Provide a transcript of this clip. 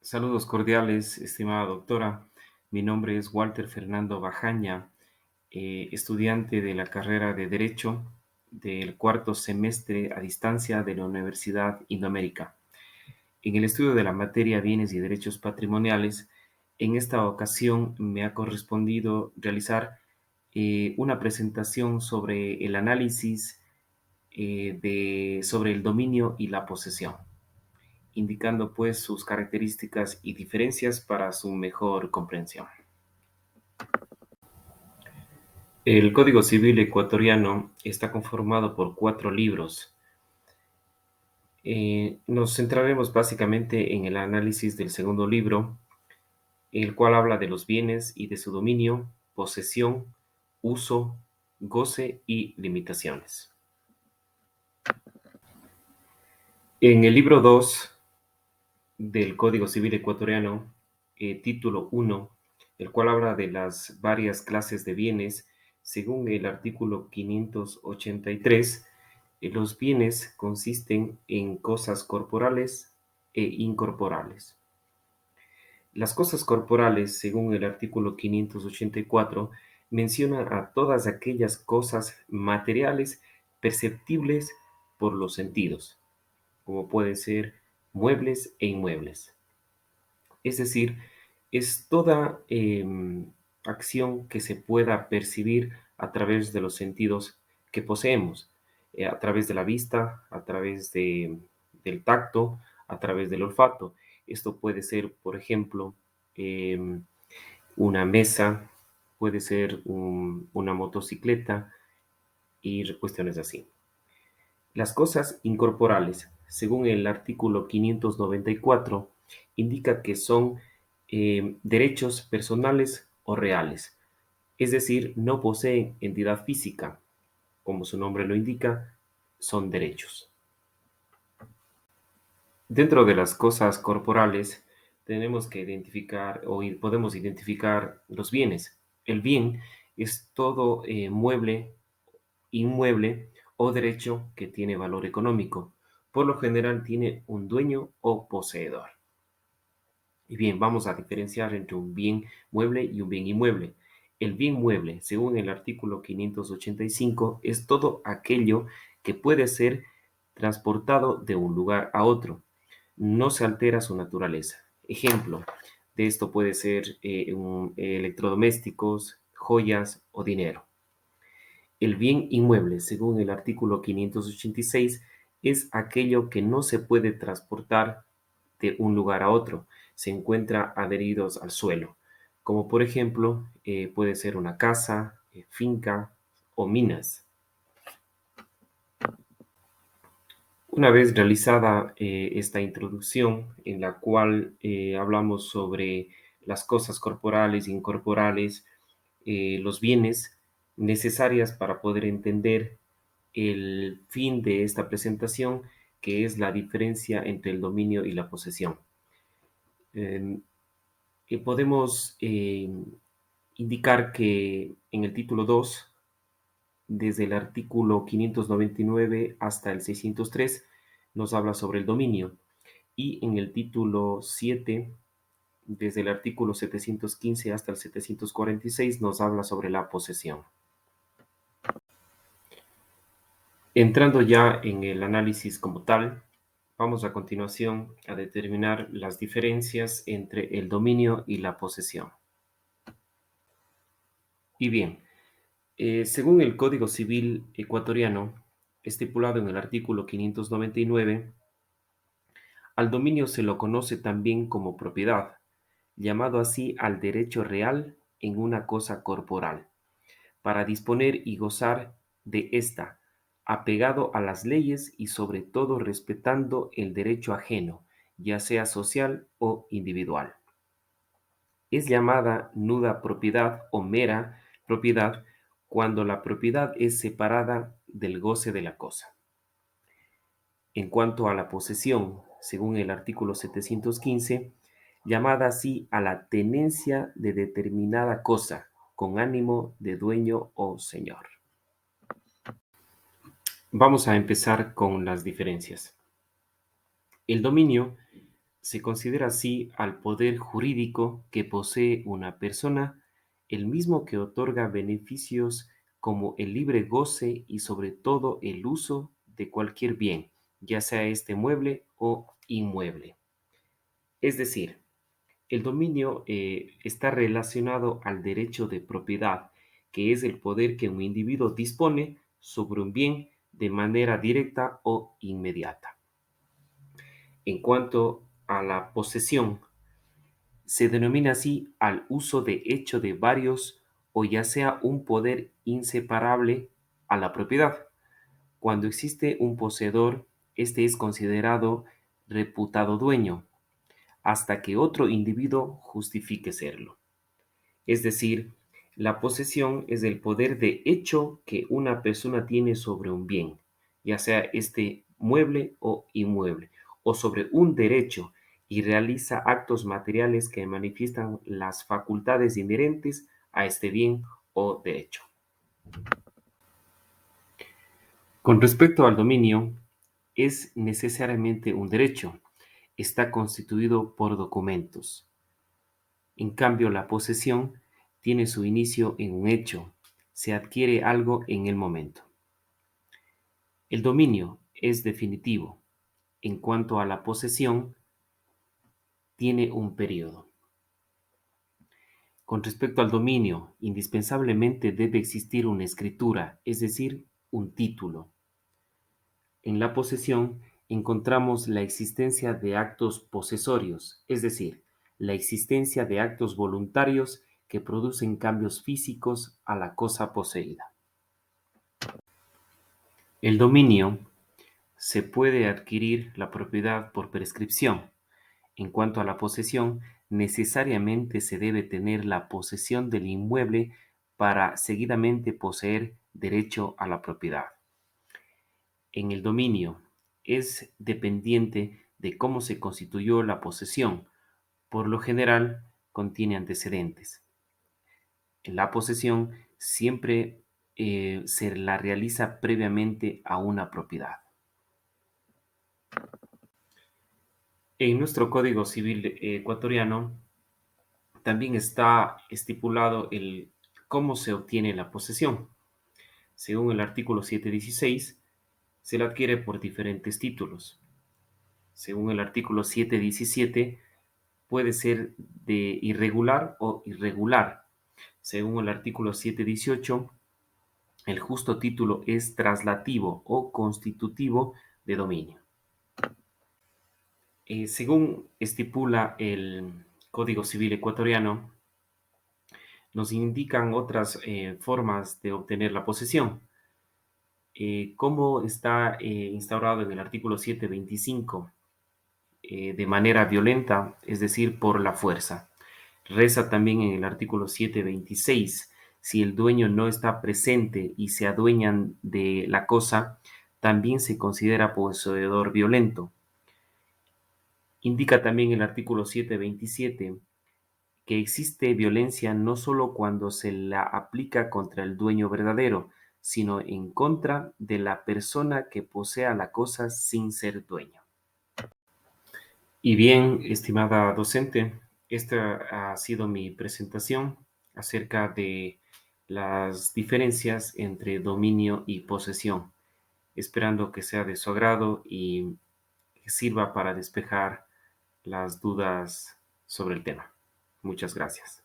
Saludos cordiales, estimada doctora. Mi nombre es Walter Fernando Bajaña, estudiante de la carrera de Derecho del cuarto semestre a distancia de la Universidad Indoamérica. En el estudio de la materia Bienes y Derechos Patrimoniales, en esta ocasión me ha correspondido realizar una presentación sobre el análisis sobre el dominio y la posesión, indicando pues sus características y diferencias para su mejor comprensión. El Código Civil ecuatoriano está conformado por 4 libros. Nos centraremos básicamente en el análisis del segundo libro, el cual habla de los bienes y de su dominio, posesión, uso, goce y limitaciones. En el libro 2 del Código Civil ecuatoriano, título 1, el cual habla de las varias clases de bienes, según el artículo 583, los bienes consisten en cosas corporales e incorporales. Las cosas corporales, según el artículo 584, mencionan a todas aquellas cosas materiales perceptibles por los sentidos, como pueden ser muebles e inmuebles. Es decir, es toda acción que se pueda percibir a través de los sentidos que poseemos, a través de la vista, a través del tacto, a través del olfato. Esto puede ser, por ejemplo, em, una mesa, puede ser una motocicleta y cuestiones así. Las cosas incorporales, según el artículo 594, indica que son derechos personales o reales, es decir, no poseen entidad física. Como su nombre lo indica, son derechos. Dentro de las cosas corporales tenemos que identificar podemos identificar los bienes. El bien es todo mueble, inmueble o derecho que tiene valor económico. Por lo general tiene un dueño o poseedor. Y bien, vamos a diferenciar entre un bien mueble y un bien inmueble. El bien mueble, según el artículo 585, es todo aquello que puede ser transportado de un lugar a otro. No se altera su naturaleza. Ejemplo de esto puede ser electrodomésticos, joyas o dinero. El bien inmueble, según el artículo 586, es aquello que no se puede transportar de un lugar a otro, se encuentra adheridos al suelo, como por ejemplo puede ser una casa, finca o minas. Una vez realizada esta introducción en la cual hablamos sobre las cosas corporales e incorporales, los bienes necesarias para poder entender el fin de esta presentación, que es la diferencia entre el dominio y la posesión. Eh, Podemos indicar que en el título 2, desde el artículo 599 hasta el 603, nos habla sobre el dominio, y en el título 7, desde el artículo 715 hasta el 746, nos habla sobre la posesión. Entrando ya en el análisis como tal, vamos a continuación a determinar las diferencias entre el dominio y la posesión. Y bien, según el Código Civil ecuatoriano, estipulado en el artículo 599, al dominio se lo conoce también como propiedad, llamado así al derecho real en una cosa corporal, para disponer y gozar de ésta, apegado a las leyes y sobre todo respetando el derecho ajeno, ya sea social o individual. Es llamada nuda propiedad o mera propiedad cuando la propiedad es separada del goce de la cosa. En cuanto a la posesión, según el artículo 715, llamada así a la tenencia de determinada cosa con ánimo de dueño o señor. Vamos a empezar con las diferencias. El dominio Se considera así al poder jurídico que posee una persona, el mismo que otorga beneficios como el libre goce y sobre todo el uso de cualquier bien, ya sea este mueble o inmueble. Es decir, el dominio está relacionado al derecho de propiedad, que es el poder que un individuo dispone sobre un bien de manera directa o inmediata. En cuanto a la posesión, se denomina así al uso de hecho de varios o ya sea un poder inseparable a la propiedad. Cuando existe un poseedor, este es considerado reputado dueño hasta que otro individuo justifique serlo. Es decir, la posesión es el poder de hecho que una persona tiene sobre un bien, ya sea este mueble o inmueble, o sobre un derecho, y realiza actos materiales que manifiestan las facultades inherentes a este bien o derecho. Con respecto al dominio, es necesariamente un derecho. Está constituido por documentos. En cambio, la posesión tiene su inicio en un hecho, se adquiere algo en el momento. El dominio es definitivo. En cuanto a la posesión, tiene un periodo. Con respecto al dominio, indispensablemente debe existir una escritura, es decir, un título. En la posesión encontramos la existencia de actos posesorios, es decir, la existencia de actos voluntarios que producen cambios físicos a la cosa poseída. El dominio se puede adquirir la propiedad por prescripción. En cuanto a la posesión, necesariamente se debe tener la posesión del inmueble para seguidamente poseer derecho a la propiedad. En el dominio es dependiente de cómo se constituyó la posesión. Por lo general, contiene antecedentes. La posesión siempre se la realiza previamente a una propiedad. En nuestro Código Civil ecuatoriano también está estipulado el cómo se obtiene la posesión. Según el artículo 716, se la adquiere por diferentes títulos. Según el artículo 717, puede ser de irregular o irregular. Según el artículo 718, el justo título es traslativo o constitutivo de dominio. Según estipula el Código Civil ecuatoriano, nos indican otras formas de obtener la posesión. Como está instaurado en el artículo 725, de manera violenta, es decir, por la fuerza. Reza también en el artículo 726, si el dueño no está presente y se adueñan de la cosa, también se considera poseedor violento. Indica también el artículo 727 que existe violencia no solo cuando se la aplica contra el dueño verdadero, sino en contra de la persona que posea la cosa sin ser dueño. Y bien, estimada docente, esta ha sido mi presentación acerca de las diferencias entre dominio y posesión, esperando que sea de su agrado y que sirva para despejar las dudas sobre el tema. Muchas gracias.